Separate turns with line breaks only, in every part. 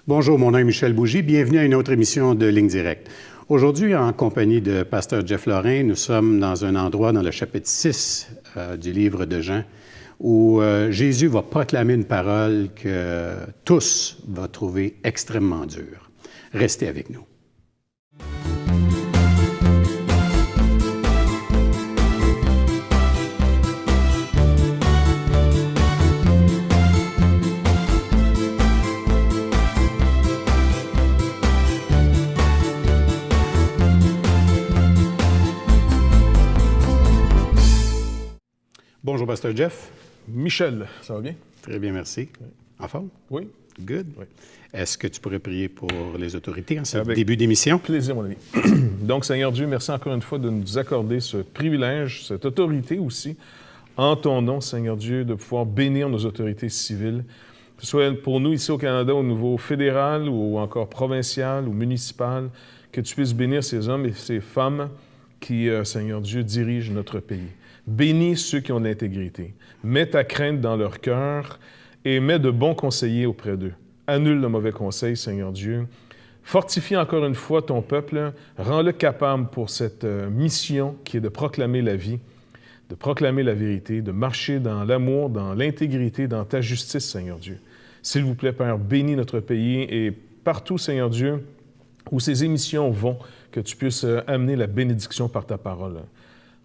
Bonjour, mon nom est Michel Bougie. Bienvenue à une autre émission de Ligne Directe. Aujourd'hui, en compagnie de Pasteur Jeff Lorrain, nous sommes dans un endroit dans le chapitre 6 du livre de Jean où Jésus va proclamer une parole que tous vont trouver extrêmement dure. Restez avec nous. Bonjour, Pasteur Jeff.
Michel, ça va bien?
Très bien, merci.
Oui.
En forme?
Oui.
Good.
Oui.
Est-ce que tu pourrais prier pour les autorités en ce début d'émission?
Plaisir, mon ami. Donc, Seigneur Dieu, merci encore une fois de nous accorder ce privilège, cette autorité aussi, en ton nom, Seigneur Dieu, de pouvoir bénir nos autorités civiles, que ce soit pour nous ici au Canada au niveau fédéral ou encore provincial ou municipal, que tu puisses bénir ces hommes et ces femmes qui, Seigneur Dieu, dirigent notre pays. Bénis ceux qui ont de l'intégrité. Mets ta crainte dans leur cœur et mets de bons conseillers auprès d'eux. Annule le mauvais conseil, Seigneur Dieu. Fortifie encore une fois ton peuple. Rends-le capable pour cette mission qui est de proclamer la vie, de proclamer la vérité, de marcher dans l'amour, dans l'intégrité, dans ta justice, Seigneur Dieu. S'il vous plaît, Père, bénis notre pays et partout, Seigneur Dieu, où ces émissions vont, que tu puisses amener la bénédiction par ta parole.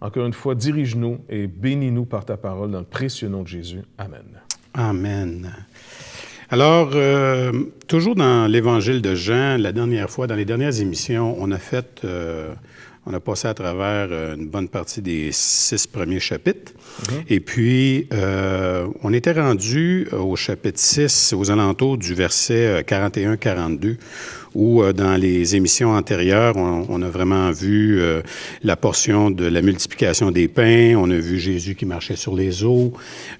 Encore une fois, dirige-nous et bénis-nous par ta parole dans le précieux nom de Jésus. Amen.
Amen. Alors, toujours dans l'Évangile de Jean, la dernière fois, dans les dernières émissions, on a passé à travers une bonne partie des 6 premiers chapitres. Et puis, on était rendu au chapitre 6, aux alentours du verset 41-42, où dans les émissions antérieures, on a vraiment vu la portion de la multiplication des pains, on a vu Jésus qui marchait sur les eaux.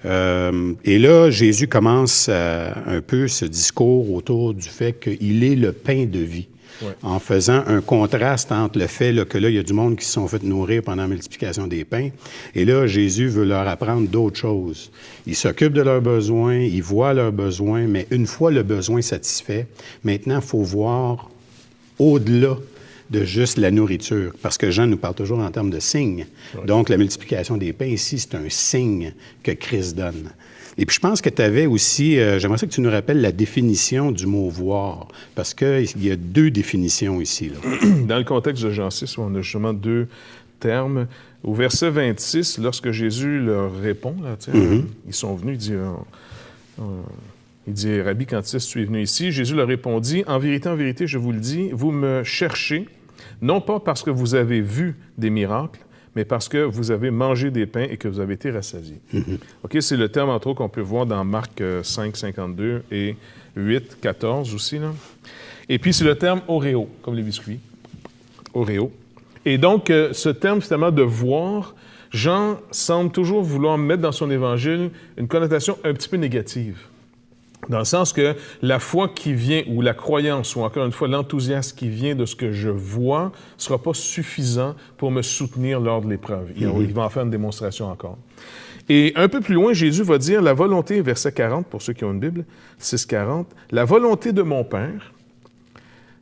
Et là, Jésus commence un peu ce discours autour du fait qu'il est le pain de vie. Ouais. En faisant un contraste entre le fait là, que là, il y a du monde qui se sont fait nourrir pendant la multiplication des pains. Et là, Jésus veut leur apprendre d'autres choses. Il s'occupe de leurs besoins, il voit leurs besoins, mais une fois le besoin satisfait, maintenant, il faut voir au-delà de juste la nourriture, parce que Jean nous parle toujours en termes de signes. Ouais. Donc, la multiplication des pains ici, c'est un signe que Christ donne. Et puis, je pense que tu avais aussi, j'aimerais ça que tu nous rappelles la définition du mot « voir », parce qu'il y a 2 définitions ici. Là.
Dans le contexte de Jean 6, on a justement 2 termes. Au verset 26, lorsque Jésus leur répond, là, ils sont venus, il dit, « Rabbi, quand est-ce que tu es venu ici? » Jésus leur répondit, « En vérité, je vous le dis, vous me cherchez, non pas parce que vous avez vu des miracles, mais parce que vous avez mangé des pains et que vous avez été rassasiés. OK, c'est le terme, entre autres, qu'on peut voir dans Marc 5, 52 et 8, 14 aussi. Là. Et puis, c'est le terme « Oreo », comme les biscuits. Oreo. Et donc, ce terme, finalement, de « voir », Jean semble toujours vouloir mettre dans son évangile une connotation un petit peu négative. Dans le sens que la foi qui vient, ou la croyance, ou encore une fois l'enthousiasme qui vient de ce que je vois, ne sera pas suffisant pour me soutenir lors de l'épreuve. Il va en faire une démonstration encore. Et un peu plus loin, Jésus va dire la volonté, verset 40, pour ceux qui ont une Bible, 6-40, la volonté de mon Père,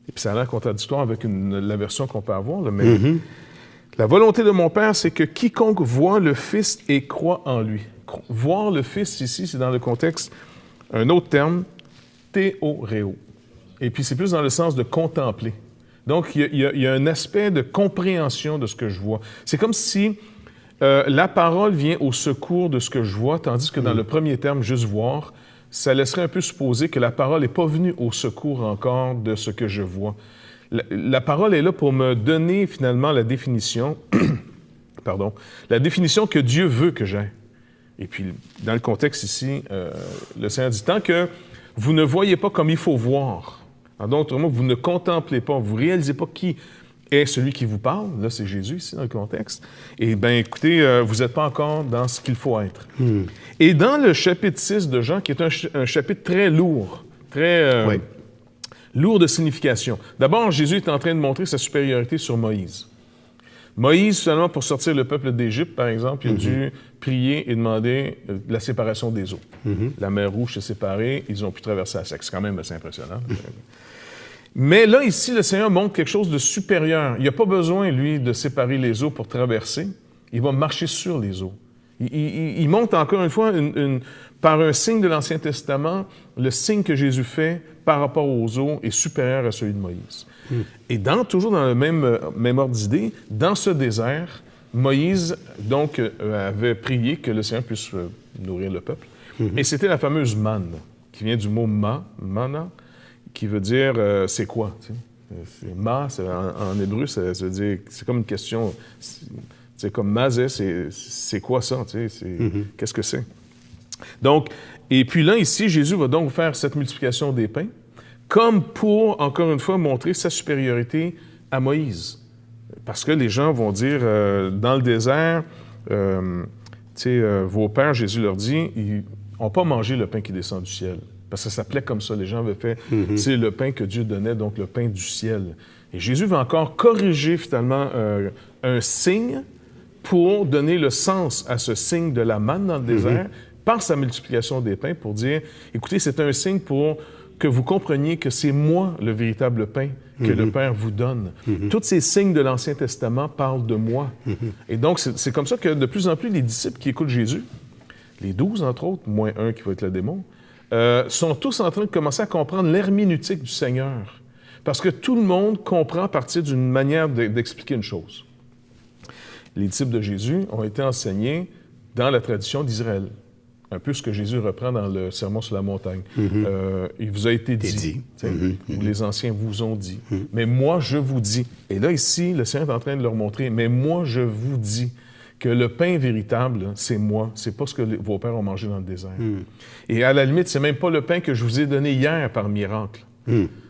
et puis ça a l'air contradictoire avec la version qu'on peut avoir, là, mais la volonté de mon Père, c'est que quiconque voit le Fils et croit en lui. Voir le Fils ici, c'est dans le contexte. Un autre terme, théoréo. Et puis, c'est plus dans le sens de contempler. Donc, il y a un aspect de compréhension de ce que je vois. C'est comme si la parole vient au secours de ce que je vois, tandis que dans le premier terme, juste voir, ça laisserait un peu supposer que la parole n'est pas venue au secours encore de ce que je vois. La parole est là pour me donner finalement la définition, la définition que Dieu veut que j'aie. Et puis, dans le contexte ici, le Seigneur dit tant que vous ne voyez pas comme il faut voir. En d'autres mots, vous ne contemplez pas, vous ne réalisez pas qui est celui qui vous parle. Là, c'est Jésus ici, dans le contexte. Et bien, écoutez, vous n'êtes pas encore dans ce qu'il faut être. Et dans le chapitre 6 de Jean, qui est un chapitre très lourd, très lourd de signification. D'abord, Jésus est en train de montrer sa supériorité sur Moïse. Moïse, finalement, pour sortir le peuple d'Égypte, par exemple, il a dû prier et demander la séparation des eaux. La mer Rouge s'est séparée, ils ont pu traverser à sec. C'est quand même assez impressionnant. Mais là, ici, le Seigneur montre quelque chose de supérieur. Il n'a pas besoin, lui, de séparer les eaux pour traverser. Il va marcher sur les eaux. Il montre encore une fois, par un signe de l'Ancien Testament, le signe que Jésus fait par rapport aux eaux est supérieur à celui de Moïse. Et toujours dans le même ordre d'idée, dans ce désert, Moïse, donc, avait prié que le Seigneur puisse nourrir le peuple. Et c'était la fameuse manne, qui vient du mot mana, qui veut dire c'est quoi? Tu sais? En hébreu, ça veut dire, c'est comme une question, c'est comme mazé, c'est quoi ça? Tu sais? Qu'est-ce que c'est? Donc, et puis là, ici, Jésus va donc faire cette multiplication des pains, comme pour, encore une fois, montrer sa supériorité à Moïse. Parce que les gens vont dire, dans le désert, vos pères, Jésus leur dit, ils n'ont pas mangé le pain qui descend du ciel. Parce que ça s'appelait comme ça. Les gens avaient fait, c'est le pain que Dieu donnait, donc le pain du ciel. Et Jésus va encore corriger finalement un signe pour donner le sens à ce signe de la manne dans le désert par sa multiplication des pains pour dire, écoutez, c'est un signe pour que vous compreniez que c'est moi le véritable pain que le Père vous donne. Tous ces signes de l'Ancien Testament parlent de moi. Et donc, c'est comme ça que de plus en plus les disciples qui écoutent Jésus, les 12 entre autres, moins un qui va être le démon, sont tous en train de commencer à comprendre l'herméneutique du Seigneur. Parce que tout le monde comprend à partir d'une manière d'expliquer une chose. Les disciples de Jésus ont été enseignés dans la tradition d'Israël. Un peu ce que Jésus reprend dans le Sermon sur la montagne. Il vous a été dit, ou les anciens vous ont dit. Mais moi, je vous dis. Et là, ici, le Seigneur est en train de leur montrer, mais moi, je vous dis que le pain véritable, c'est moi. C'est pas ce que vos pères ont mangé dans le désert. Et à la limite, c'est même pas le pain que je vous ai donné hier par miracle.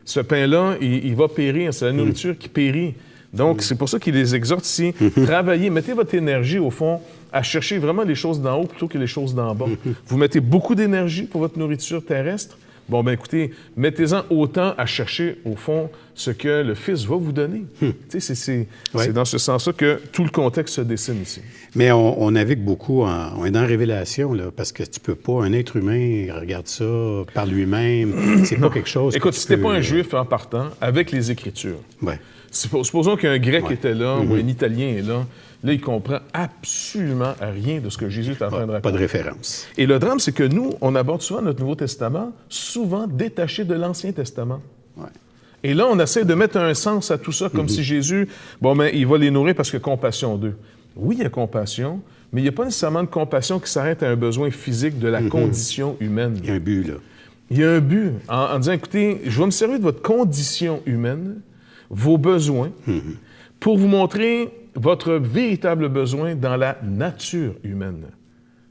Ce pain-là, il va périr. C'est la nourriture qui périt. Donc, c'est pour ça qu'il les exhorte ici. Travaillez, mettez votre énergie, au fond, à chercher vraiment les choses d'en haut plutôt que les choses d'en bas. Vous mettez beaucoup d'énergie pour votre nourriture terrestre. Bon, ben écoutez, mettez-en autant à chercher, au fond, ce que le Fils va vous donner. Tu sais, c'est dans ce sens-là que tout le contexte se dessine ici.
Mais on navigue beaucoup, on est dans Révélation, là, parce que tu peux pas, un être humain regarde ça par lui-même, c'est pas quelque chose...
Écoute, si t'es pas un Juif en partant, avec les Écritures, supposons qu'un Grec était là, ou un Italien est là, il comprend absolument rien de ce que Jésus est en train de raconter.
Pas de référence.
Et le drame, c'est que nous, on aborde souvent notre Nouveau Testament, souvent détaché de l'Ancien Testament. Et là, on essaie de mettre un sens à tout ça, comme si Jésus, il va les nourrir parce qu'il y a compassion d'eux. Oui, il y a compassion, mais il n'y a pas nécessairement de compassion qui s'arrête à un besoin physique de la condition humaine.
Il y a un but, là.
Il y a un but en disant, écoutez, je vais me servir de votre condition humaine, vos besoins, pour vous montrer votre véritable besoin dans la nature humaine.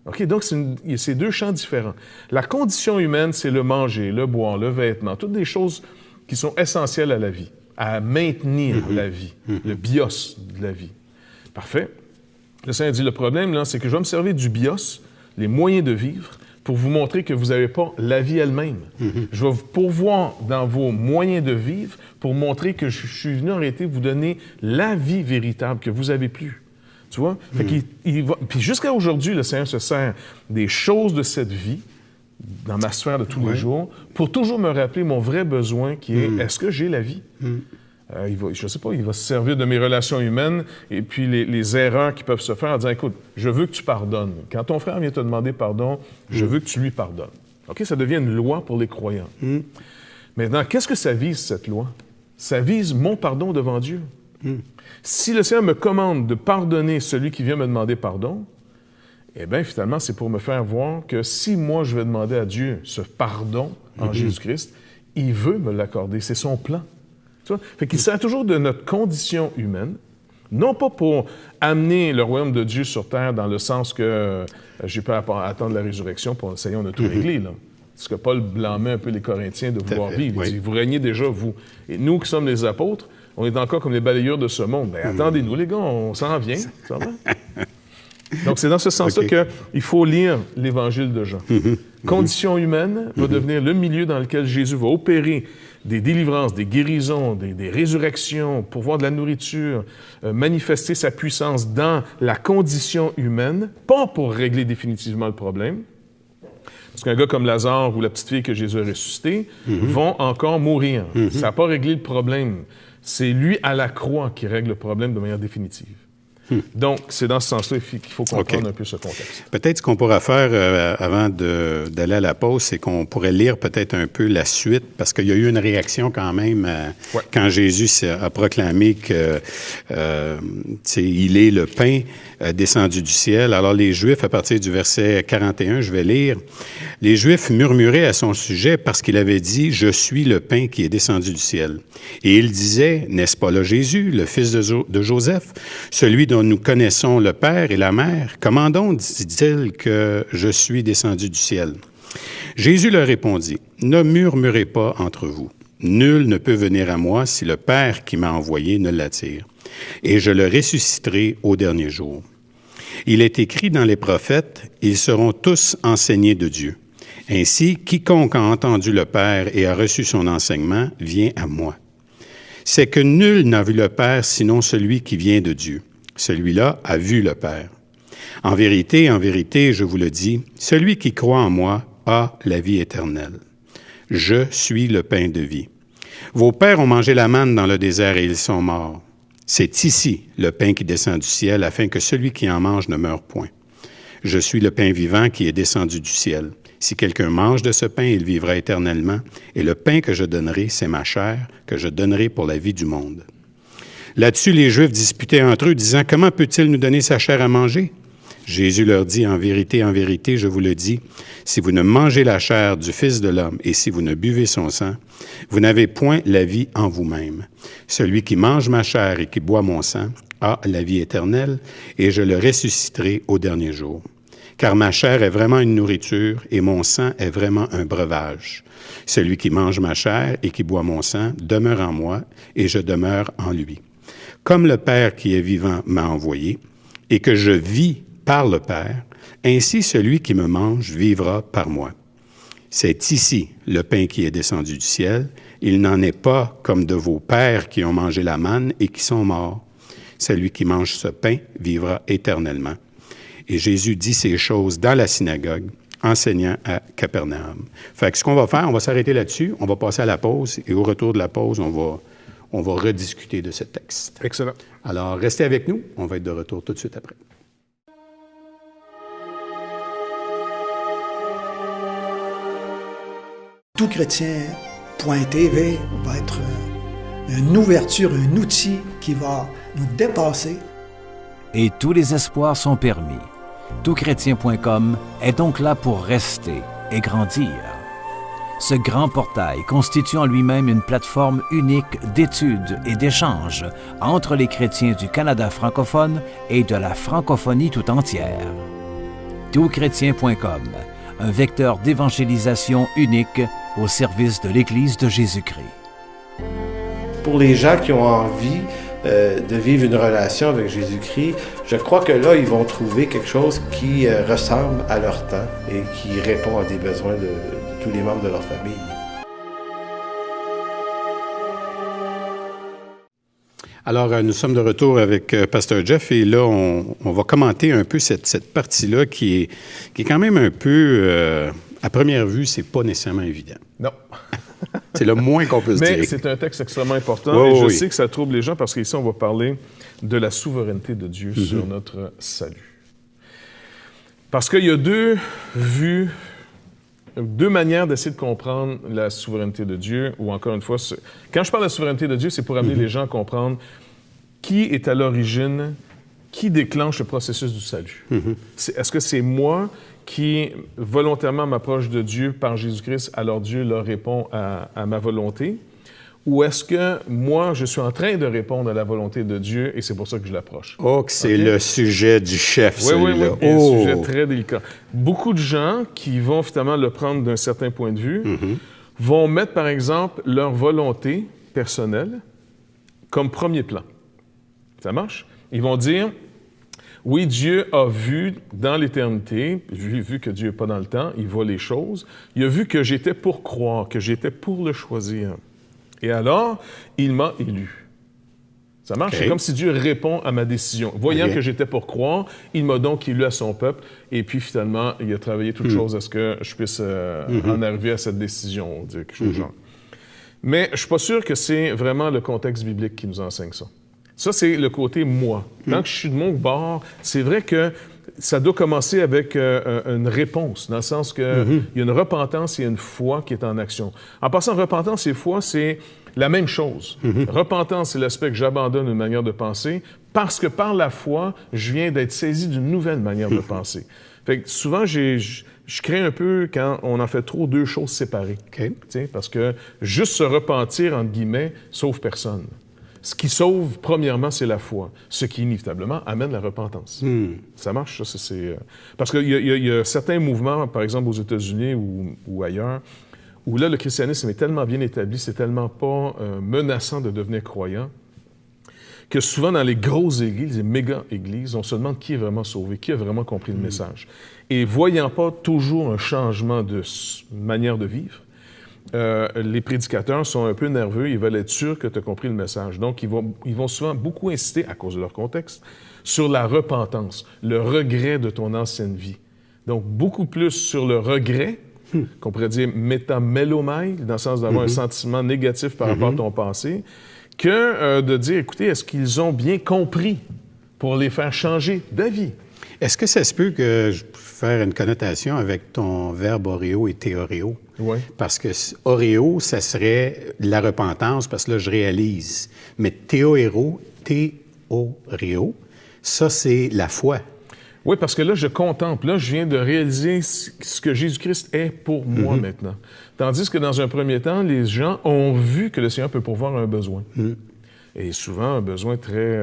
OK? Donc, c'est deux champs différents. La condition humaine, c'est le manger, le boire, le vêtement, toutes des choses qui sont essentielles à la vie, à maintenir la vie, le bios de la vie. Parfait. Le Seigneur dit, le problème, là, c'est que je vais me servir du bios, les moyens de vivre, pour vous montrer que vous n'avez pas la vie elle-même. Je vais vous pourvoir dans vos moyens de vivre pour montrer que je suis venu en réalité vous donner la vie véritable que vous n'avez plus. Tu vois? Puis jusqu'à aujourd'hui, le Seigneur se sert des choses de cette vie, dans ma sphère de tous les jours, pour toujours me rappeler mon vrai besoin qui est, est-ce que j'ai la vie? Je ne sais pas, il va se servir de mes relations humaines et puis les erreurs qui peuvent se faire en disant, écoute, je veux que tu pardonnes. Quand ton frère vient te demander pardon, je veux que tu lui pardonnes. OK? Ça devient une loi pour les croyants. Maintenant, qu'est-ce que ça vise, cette loi? Ça vise mon pardon devant Dieu. Si le Seigneur me commande de pardonner celui qui vient me demander pardon, eh bien, finalement, c'est pour me faire voir que si moi, je vais demander à Dieu ce pardon en Jésus-Christ, il veut me l'accorder. C'est son plan. Tu vois? Fait qu'il sert toujours de notre condition humaine, non pas pour amener le royaume de Dieu sur terre dans le sens que j'ai pas à attendre la résurrection pour ça y est, on a tout réglé, là. Parce que Paul blâmait un peu les Corinthiens de vouloir vivre. Il dit, vous régnez déjà, vous. Et nous qui sommes les apôtres, on est encore comme les balayeurs de ce monde. Bien, attendez-nous, les gars, on s'en vient. Ça va? Donc, c'est dans ce sens-là qu'il faut lire l'Évangile de Jean. Condition humaine va devenir le milieu dans lequel Jésus va opérer des délivrances, des guérisons, des résurrections, pourvoir de la nourriture, manifester sa puissance dans la condition humaine, pas pour régler définitivement le problème, parce qu'un gars comme Lazare ou la petite fille que Jésus a ressuscitée vont encore mourir. Ça n'a pas réglé le problème. C'est lui à la croix qui règle le problème de manière définitive. Donc, c'est dans ce sens-là qu'il faut comprendre un peu ce contexte.
Peut-être ce qu'on pourra faire avant d'aller à la pause, c'est qu'on pourrait lire peut-être un peu la suite, parce qu'il y a eu une réaction quand même quand Jésus a proclamé que il est le pain descendu du ciel. Alors les Juifs, à partir du verset 41, je vais lire, « Les Juifs murmuraient à son sujet parce qu'il avait dit, « Je suis le pain qui est descendu du ciel. » Et il disait, « N'est-ce pas là Jésus, le fils de Joseph, celui dont nous connaissons le Père et la Mère? Comment donc dit-il que je suis descendu du ciel? » Jésus leur répondit, « Ne murmurez pas entre vous. Nul ne peut venir à moi si le Père qui m'a envoyé ne l'attire. Et je le ressusciterai au dernier jour. Il est écrit dans les prophètes, ils seront tous enseignés de Dieu. Ainsi, quiconque a entendu le Père et a reçu son enseignement vient à moi. C'est que nul n'a vu le Père sinon celui qui vient de Dieu. Celui-là a vu le Père. En vérité, je vous le dis, celui qui croit en moi a la vie éternelle. Je suis le pain de vie. Vos pères ont mangé la manne dans le désert et ils sont morts. C'est ici le pain qui descend du ciel, afin que celui qui en mange ne meure point. Je suis le pain vivant qui est descendu du ciel. Si quelqu'un mange de ce pain, il vivra éternellement, et le pain que je donnerai, c'est ma chair, que je donnerai pour la vie du monde. » Là-dessus, les Juifs disputaient entre eux, disant, « Comment peut-il nous donner sa chair à manger? » Jésus leur dit, en vérité, je vous le dis, si vous ne mangez la chair du Fils de l'homme et si vous ne buvez son sang, vous n'avez point la vie en vous-même. Celui qui mange ma chair et qui boit mon sang a la vie éternelle, et je le ressusciterai au dernier jour. Car ma chair est vraiment une nourriture et mon sang est vraiment un breuvage. Celui qui mange ma chair et qui boit mon sang demeure en moi et je demeure en lui. Comme le Père qui est vivant m'a envoyé et que je vis par le Père, ainsi celui qui me mange vivra par moi. C'est ici le pain qui est descendu du ciel. Il n'en est pas comme de vos pères qui ont mangé la manne et qui sont morts. Celui qui mange ce pain vivra éternellement. Et Jésus dit ces choses dans la synagogue, enseignant à Capernaum. Fait que ce qu'on va faire, on va s'arrêter là-dessus, on va passer à la pause, et au retour de la pause, on va rediscuter de ce texte.
Excellent.
Alors, restez avec nous, on va être de retour tout de suite après.
Toutchrétien.tv va être une ouverture, un outil qui va nous dépasser.
Et tous les espoirs sont permis. Toutchrétien.com est donc là pour rester et grandir. Ce grand portail constitue en lui-même une plateforme unique d'études et d'échanges entre les chrétiens du Canada francophone et de la francophonie tout entière. Toutchrétien.com, un vecteur d'évangélisation unique au service de l'Église de Jésus-Christ.
Pour les gens qui ont envie de vivre une relation avec Jésus-Christ, je crois que là, ils vont trouver quelque chose qui ressemble à leur temps et qui répond à des besoins de tous les membres de leur famille.
Alors, nous sommes de retour avec Pasteur Jeff et là, on va commenter un peu cette partie-là qui est quand même un peu, à première vue, c'est pas nécessairement évident.
Non.
C'est le moins qu'on peut se dire.
Mais c'est un texte extrêmement important et je sais que ça trouble les gens parce qu'ici, on va parler de la souveraineté de Dieu sur notre salut. Parce qu'il y a deux manières d'essayer de comprendre la souveraineté de Dieu, ou encore une fois, quand je parle de la souveraineté de Dieu, c'est pour amener les gens à comprendre qui est à l'origine, qui déclenche le processus du salut. Est-ce que c'est moi qui volontairement m'approche de Dieu par Jésus-Christ, alors Dieu leur répond à ma volonté? Ou est-ce que moi, je suis en train de répondre à la volonté de Dieu et c'est pour ça que je l'approche?
Oh, que c'est le sujet du chef, celui-là.
Oui, un sujet très délicat. Beaucoup de gens qui vont finalement le prendre d'un certain point de vue vont mettre, par exemple, leur volonté personnelle comme premier plan. Ça marche? Ils vont dire, oui, Dieu a vu dans l'éternité, vu que Dieu n'est pas dans le temps, il voit les choses, il a vu que j'étais pour croire, que j'étais pour le choisir. Et alors, il m'a élu. Ça marche?
Okay.
C'est comme si Dieu répond à ma décision. Voyant
Okay.
que j'étais pour croire, il m'a donc élu à son peuple. Et puis, finalement, il a travaillé toutes choses à ce que je puisse en arriver à cette décision, on dit quelque chose du genre. Mais je ne suis pas sûr que c'est vraiment le contexte biblique qui nous enseigne ça. Ça, c'est le côté moi. Tant que je suis de mon bord, c'est vrai que ça doit commencer avec une réponse, dans le sens qu'il y a une repentance et une foi qui est en action. En passant, repentance et foi, c'est la même chose. Repentance, c'est l'aspect que j'abandonne une manière de penser, parce que par la foi, je viens d'être saisi d'une nouvelle manière de penser. Fait que souvent, je crains un peu quand on en fait trop deux choses séparées.
OK.
Parce que juste se repentir, entre guillemets, sauve personne. Ce qui sauve, premièrement, c'est la foi. Ce qui, inévitablement, amène la repentance. Ça marche, ça, c'est... Parce qu'il y a certains mouvements, par exemple aux États-Unis ou ailleurs, où là, le christianisme est tellement bien établi, c'est tellement pas menaçant de devenir croyant, que souvent, dans les grosses églises, les méga-églises, on se demande qui est vraiment sauvé, qui a vraiment compris le message. Et voyant pas toujours un changement de manière de vivre, les prédicateurs sont un peu nerveux, ils veulent être sûrs que tu as compris le message. Donc, ils vont souvent beaucoup insister, à cause de leur contexte, sur la repentance, le regret de ton ancienne vie. Donc, beaucoup plus sur le regret, qu'on pourrait dire métamélomai, dans le sens d'avoir un sentiment négatif par rapport à ton passé, que de dire, écoutez, est-ce qu'ils ont bien compris pour les faire changer d'avis?
Est-ce que ça se peut que je puisse faire une connotation avec ton verbe oreo et théoreo?
Oui.
Parce que oreo, ça serait la repentance, parce que là, je réalise. Mais théoreo, ça, c'est la foi.
Oui, parce que là, je contemple. Là, je viens de réaliser ce que Jésus-Christ est pour moi maintenant. Tandis que dans un premier temps, les gens ont vu que le Seigneur peut pourvoir un besoin. Et souvent, un besoin très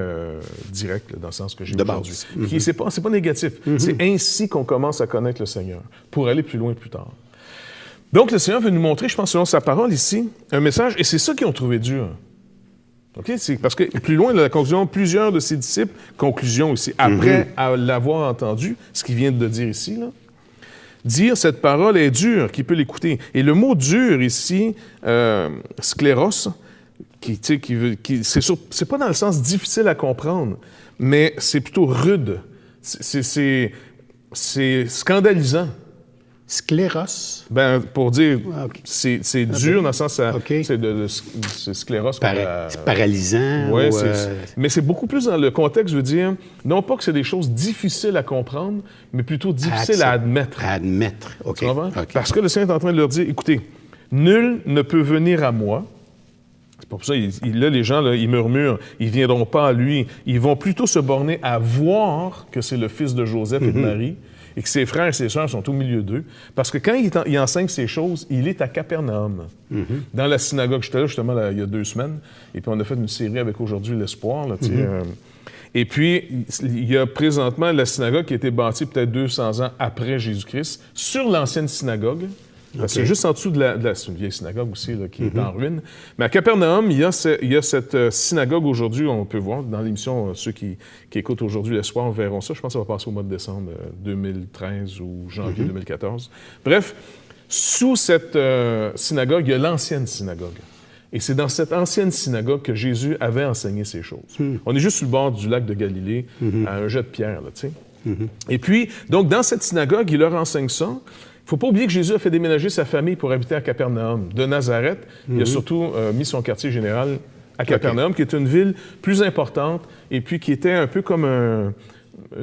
direct, là, dans le sens que j'ai aujourd'hui. C'est pas négatif. C'est ainsi qu'on commence à connaître le Seigneur, pour aller plus loin plus tard. Donc, le Seigneur veut nous montrer, je pense, selon sa parole ici, un message, et c'est ça qu'ils ont trouvé dur. Okay? C'est parce que plus loin de la conclusion, plusieurs de ses disciples, conclusion aussi, après l'avoir entendu, ce qu'il vient de dire ici, là, dire cette parole est dure, qui peut l'écouter. Et le mot dur ici, scléros, c'est pas dans le sens difficile à comprendre, mais c'est plutôt rude. C'est scandalisant.
Scléros?
Ben, pour dire,
Okay.
c'est dur dans le sens,
Okay.
c'est sclérose.
C'est paralysant?
Ouais,
ou,
mais c'est beaucoup plus dans le contexte, je veux dire, non pas que c'est des choses difficiles à comprendre, mais plutôt difficiles à admettre.
À admettre, OK.
Tu comprends?
OK.
Parce que le Seigneur est en train de leur dire, écoutez, nul ne peut venir à moi. C'est pour ça, là, les gens, là, ils murmurent, ils ne viendront pas à lui. Ils vont plutôt se borner à voir que c'est le fils de Joseph et de Marie, et que ses frères et ses sœurs sont au milieu d'eux. Parce que quand il enseigne ces choses, il est à Capernaum, dans la synagogue. J'étais là, justement, là, il y a 2 semaines, et puis on a fait une série avec Aujourd'hui l'Espoir. Là, et puis, il y a présentement la synagogue qui a été bâtie peut-être 200 ans après Jésus-Christ, sur l'ancienne synagogue. C'est juste en dessous c'est une vieille synagogue aussi là, qui est en ruine. Mais à Capernaum, il y a cette synagogue aujourd'hui, on peut voir dans l'émission, ceux qui écoutent Aujourd'hui l'Espoir verront ça. Je pense que ça va passer au mois de décembre 2013 ou janvier 2014. Bref, sous cette synagogue, il y a l'ancienne synagogue. Et c'est dans cette ancienne synagogue que Jésus avait enseigné ces choses. On est juste sur le bord du lac de Galilée, à un jet de pierre, là, tu sais. Et puis, donc, dans cette synagogue, il leur enseigne ça. Il ne faut pas oublier que Jésus a fait déménager sa famille pour habiter à Capernaum. De Nazareth, il a surtout mis son quartier général à Capernaum, qui est une ville plus importante et puis qui était un peu comme une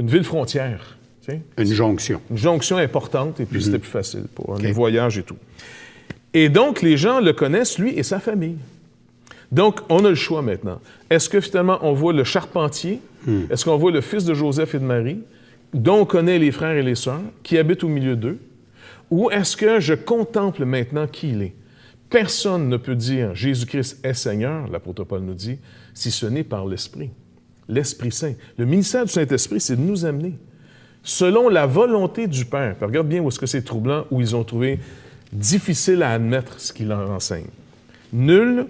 ville frontière. Tu sais?
Une jonction.
Une jonction importante et puis c'était plus facile pour les voyages et tout. Et donc, les gens le connaissent, lui et sa famille. Donc, on a le choix maintenant. Est-ce que finalement, on voit le charpentier? Est-ce qu'on voit le fils de Joseph et de Marie, dont on connaît les frères et les sœurs, qui habitent au milieu d'eux? Ou est-ce que je contemple maintenant qui il est? Personne ne peut dire Jésus-Christ est Seigneur, l'apôtre Paul nous dit, si ce n'est par l'Esprit. L'Esprit Saint. Le ministère du Saint-Esprit, c'est de nous amener. Selon la volonté du Père. Puis regarde bien où est-ce que c'est troublant, où ils ont trouvé difficile à admettre ce qu'il leur enseigne. Nul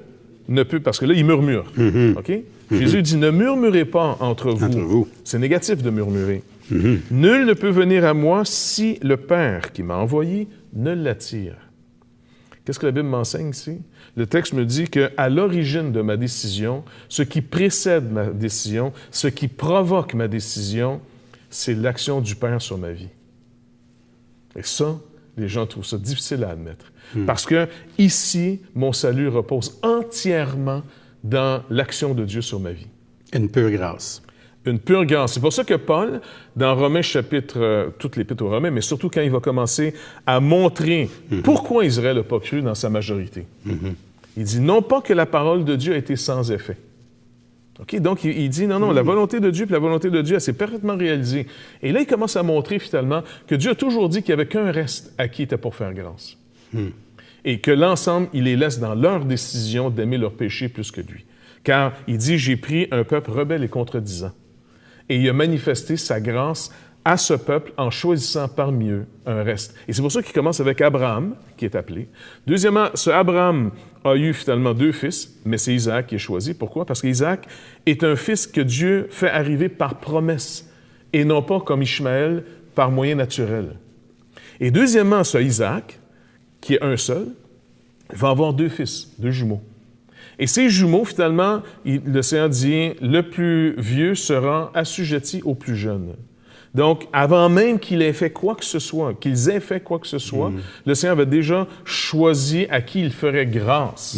ne peut, parce que là, ils murmurent. OK? Jésus dit, ne murmurez pas entre vous. C'est négatif de murmurer. Nul ne peut venir à moi si le Père qui m'a envoyé ne l'attire. Qu'est-ce que la Bible m'enseigne ici? Le texte me dit qu'à l'origine de ma décision, ce qui précède ma décision, ce qui provoque ma décision, c'est l'action du Père sur ma vie. Et ça, les gens trouvent ça difficile à admettre. Parce que ici, mon salut repose entièrement dans l'action de Dieu sur ma vie.
Une pure grâce.
Une pure grâce. C'est pour ça que Paul, dans Romains chapitre, toute l'Épître aux Romains, mais surtout quand il va commencer à montrer pourquoi Israël n'a pas cru dans sa majorité. Il dit non pas que la parole de Dieu a été sans effet. Okay? Donc, il dit non, la volonté de Dieu, puis la volonté de Dieu, elle s'est parfaitement réalisée. Et là, il commence à montrer finalement que Dieu a toujours dit qu'il n'y avait qu'un reste à qui il était pour faire grâce. Et que l'ensemble, il les laisse dans leur décision d'aimer leur péché plus que lui. Car il dit, j'ai pris un peuple rebelle et contredisant. Et il a manifesté sa grâce à ce peuple en choisissant parmi eux un reste. Et c'est pour ça qu'il commence avec Abraham, qui est appelé. Deuxièmement, ce Abraham a eu finalement 2 fils, mais c'est Isaac qui est choisi. Pourquoi? Parce qu'Isaac est un fils que Dieu fait arriver par promesse, et non pas comme Ishmaël, par moyen naturel. Et deuxièmement, ce Isaac, qui est un seul, va avoir 2 fils, 2 jumeaux. Et ces jumeaux, finalement, le Seigneur dit, le plus vieux sera assujetti au plus jeune. Donc, avant même qu'il ait fait quoi que ce soit, qu'ils aient fait quoi que ce soit, le Seigneur avait déjà choisi à qui il ferait grâce.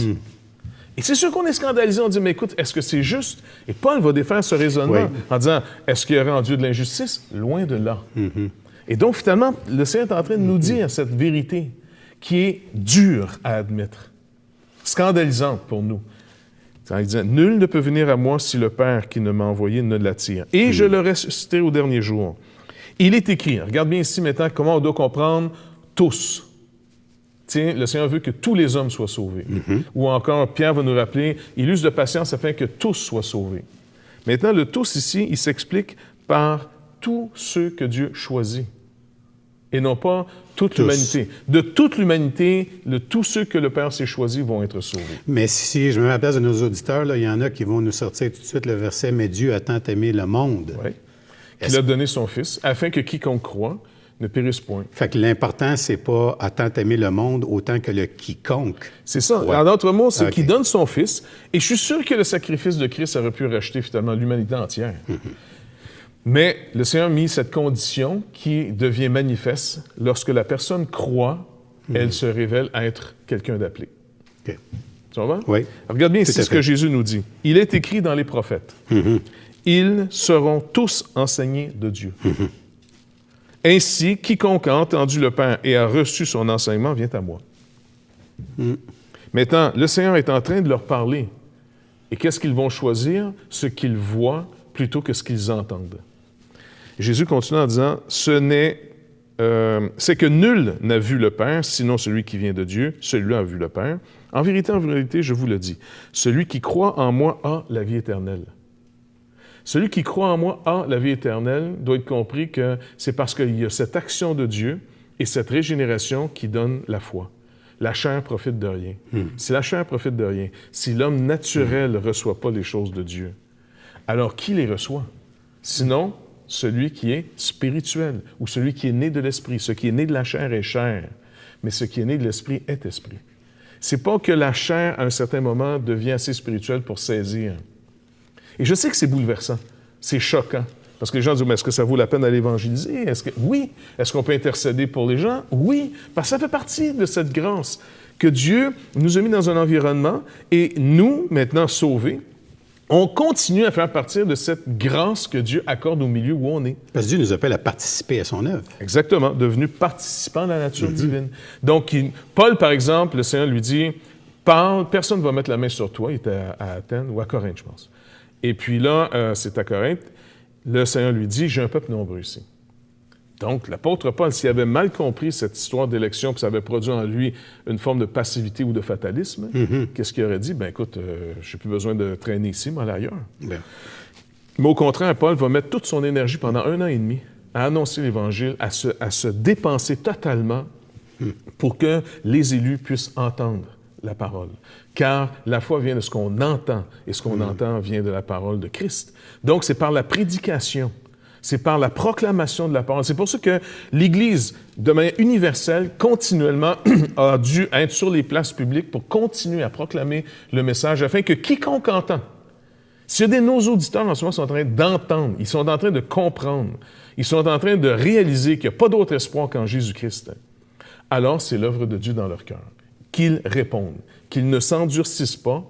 Et c'est sûr qu'on est scandalisé, on dit, mais écoute, est-ce que c'est juste? Et Paul va défaire ce raisonnement en disant, est-ce qu'il y aurait en Dieu de l'injustice? Loin de là. Et donc, finalement, le Seigneur est en train de nous dire cette vérité qui est dure à admettre, scandalisante pour nous. Il dit, nul ne peut venir à moi si le Père qui ne m'a envoyé ne l'attire. Et je le ressusciterai au dernier jour. Il est écrit, regarde bien ici maintenant comment on doit comprendre tous. Tiens, le Seigneur veut que tous les hommes soient sauvés. Ou encore, Pierre va nous rappeler, il use de patience afin que tous soient sauvés. Maintenant, le tous ici, il s'explique par tous ceux que Dieu choisit. Et non pas toute l'humanité. De toute l'humanité, tous ceux que le Père s'est choisi vont être sauvés.
Mais si je me mets à la place de nos auditeurs, là, il y en a qui vont nous sortir tout de suite le verset « Mais Dieu a tant aimé le monde ».
Oui. Il a donné son Fils, afin que quiconque croit ne périsse point.
Fait que l'important, c'est pas « a tant aimé le monde » autant que le « quiconque ».
C'est ça. En d'autres mots, c'est qu'il donne son Fils. Et je suis sûr que le sacrifice de Christ aurait pu racheter finalement l'humanité entière. Mais le Seigneur a mis cette condition qui devient manifeste. Lorsque la personne croit, elle se révèle être quelqu'un d'appelé.
Okay.
Tu comprends?
Oui.
Regarde bien ici ce que Jésus nous dit. Il est écrit dans les prophètes. Ils seront tous enseignés de Dieu. Ainsi, quiconque a entendu le Père et a reçu son enseignement vient à moi. Maintenant, le Seigneur est en train de leur parler. Et qu'est-ce qu'ils vont choisir? Ce qu'ils voient plutôt que ce qu'ils entendent. Jésus continue en disant, c'est que nul n'a vu le Père, sinon celui qui vient de Dieu, celui-là a vu le Père. En vérité, je vous le dis, celui qui croit en moi a la vie éternelle. Celui qui croit en moi a la vie éternelle doit être compris que c'est parce qu'il y a cette action de Dieu et cette régénération qui donne la foi. La chair profite de rien. Si la chair profite de rien, si l'homme naturel ne reçoit pas les choses de Dieu, alors qui les reçoit? Sinon, celui qui est spirituel, ou celui qui est né de l'esprit. Ce qui est né de la chair est chair, mais ce qui est né de l'esprit est esprit. C'est pas que la chair, à un certain moment, devient assez spirituelle pour saisir. Et je sais que c'est bouleversant, c'est choquant, parce que les gens disent, mais est-ce que ça vaut la peine d'aller évangéliser? Oui. Est-ce qu'on peut intercéder pour les gens? Oui, parce que ça fait partie de cette grâce que Dieu nous a mis dans un environnement, et nous, maintenant sauvés, on continue à faire partie de cette grâce que Dieu accorde au milieu où on est.
Parce que Dieu nous appelle à participer à son œuvre.
Exactement, devenu participant de la nature divine. Donc, Paul, par exemple, le Seigneur lui dit, parle, personne ne va mettre la main sur toi. Il était à Athènes ou à Corinthe, je pense. Et puis là, c'est à Corinthe, le Seigneur lui dit, j'ai un peuple nombreux ici. Donc, l'apôtre Paul, s'il avait mal compris cette histoire d'élection, puis ça avait produit en lui une forme de passivité ou de fatalisme, qu'est-ce qu'il aurait dit? Ben écoute, je n'ai plus besoin de traîner ici, moi, ailleurs. Mais au contraire, Paul va mettre toute son énergie pendant 1 an et demi à annoncer l'Évangile, à se dépenser totalement pour que les élus puissent entendre la parole. Car la foi vient de ce qu'on entend, et ce qu'on entend vient de la parole de Christ. Donc, c'est par la prédication. C'est par la proclamation de la parole. C'est pour ça que l'Église, de manière universelle, continuellement, a dû être sur les places publiques pour continuer à proclamer le message afin que quiconque entend, s'il y a nos auditeurs en ce moment sont en train d'entendre, ils sont en train de comprendre, ils sont en train de réaliser qu'il n'y a pas d'autre espoir qu'en Jésus-Christ, alors c'est l'œuvre de Dieu dans leur cœur. Qu'ils répondent, qu'ils ne s'endurcissent pas,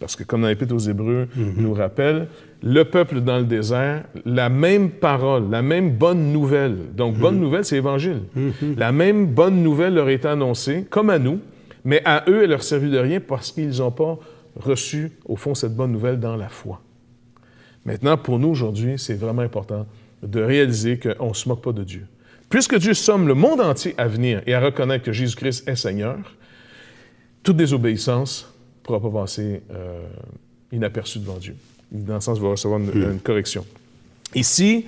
parce que comme dans l'Épître aux Hébreux nous rappelle, le peuple dans le désert, la même parole, la même bonne nouvelle, donc bonne nouvelle, c'est l'Évangile. La même bonne nouvelle leur est annoncée, comme à nous, mais à eux, elle leur servit de rien parce qu'ils n'ont pas reçu, au fond, cette bonne nouvelle dans la foi. Maintenant, pour nous, aujourd'hui, c'est vraiment important de réaliser qu'on ne se moque pas de Dieu. Puisque Dieu somme le monde entier à venir et à reconnaître que Jésus-Christ est Seigneur, toute désobéissance ne pourra pas passer inaperçue devant Dieu. Dans le sens, il va recevoir une correction. Ici,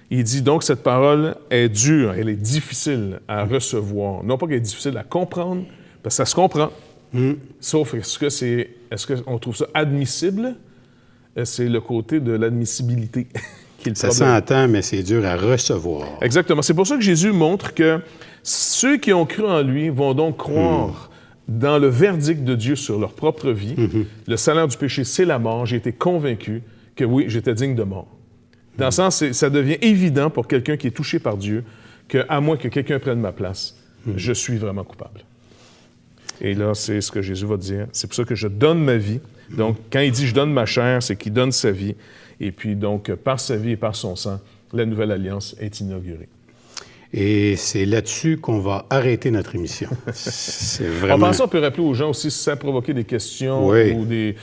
il dit donc cette parole est dure, elle est difficile à recevoir. Non pas qu'elle est difficile à comprendre, parce que ça se comprend. Sauf, est-ce qu'on trouve ça admissible? C'est le côté de l'admissibilité qui est le
Ça
problème.
s'entend, mais c'est dur à recevoir.
Exactement. C'est pour ça que Jésus montre que ceux qui ont cru en lui vont donc croire dans le verdict de Dieu sur leur propre vie. Le salaire du péché, c'est la mort. J'ai été convaincu que oui, j'étais digne de mort. Dans le sens, ça devient évident pour quelqu'un qui est touché par Dieu qu'à moins que quelqu'un prenne ma place, je suis vraiment coupable. Et là, c'est ce que Jésus va dire. C'est pour ça que je donne ma vie. Donc, quand il dit « je donne ma chair », c'est qu'il donne sa vie. Et puis, donc, par sa vie et par son sang, la nouvelle alliance est inaugurée.
Et c'est là-dessus qu'on va arrêter notre émission. C'est vraiment...
En passant, on peut rappeler aux gens aussi si ça a provoqué des questions ou une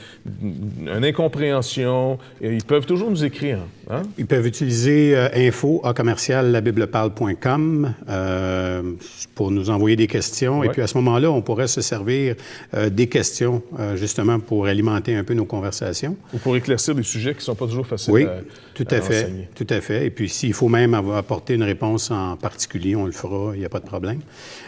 incompréhension. Ils peuvent toujours nous écrire. Hein?
Ils peuvent utiliser info@labibleparle.com pour nous envoyer des questions. Et puis à ce moment-là, on pourrait se servir des questions justement pour alimenter un peu nos conversations.
Ou pour éclaircir des sujets qui ne sont pas toujours faciles à enseigner.
Tout à fait. Et puis s'il faut même apporter une réponse en particulier, on le fera, il n'y a pas de problème.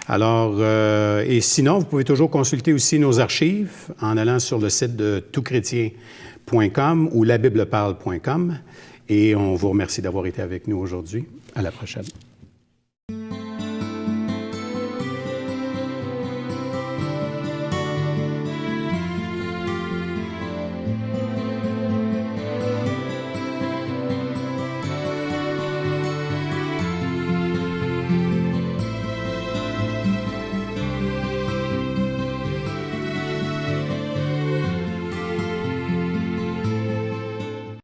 Alors, et sinon, vous pouvez toujours consulter aussi nos archives en allant sur le site de touschrétien.com ou labibleparle.com. Et on vous remercie d'avoir été avec nous aujourd'hui. À la prochaine.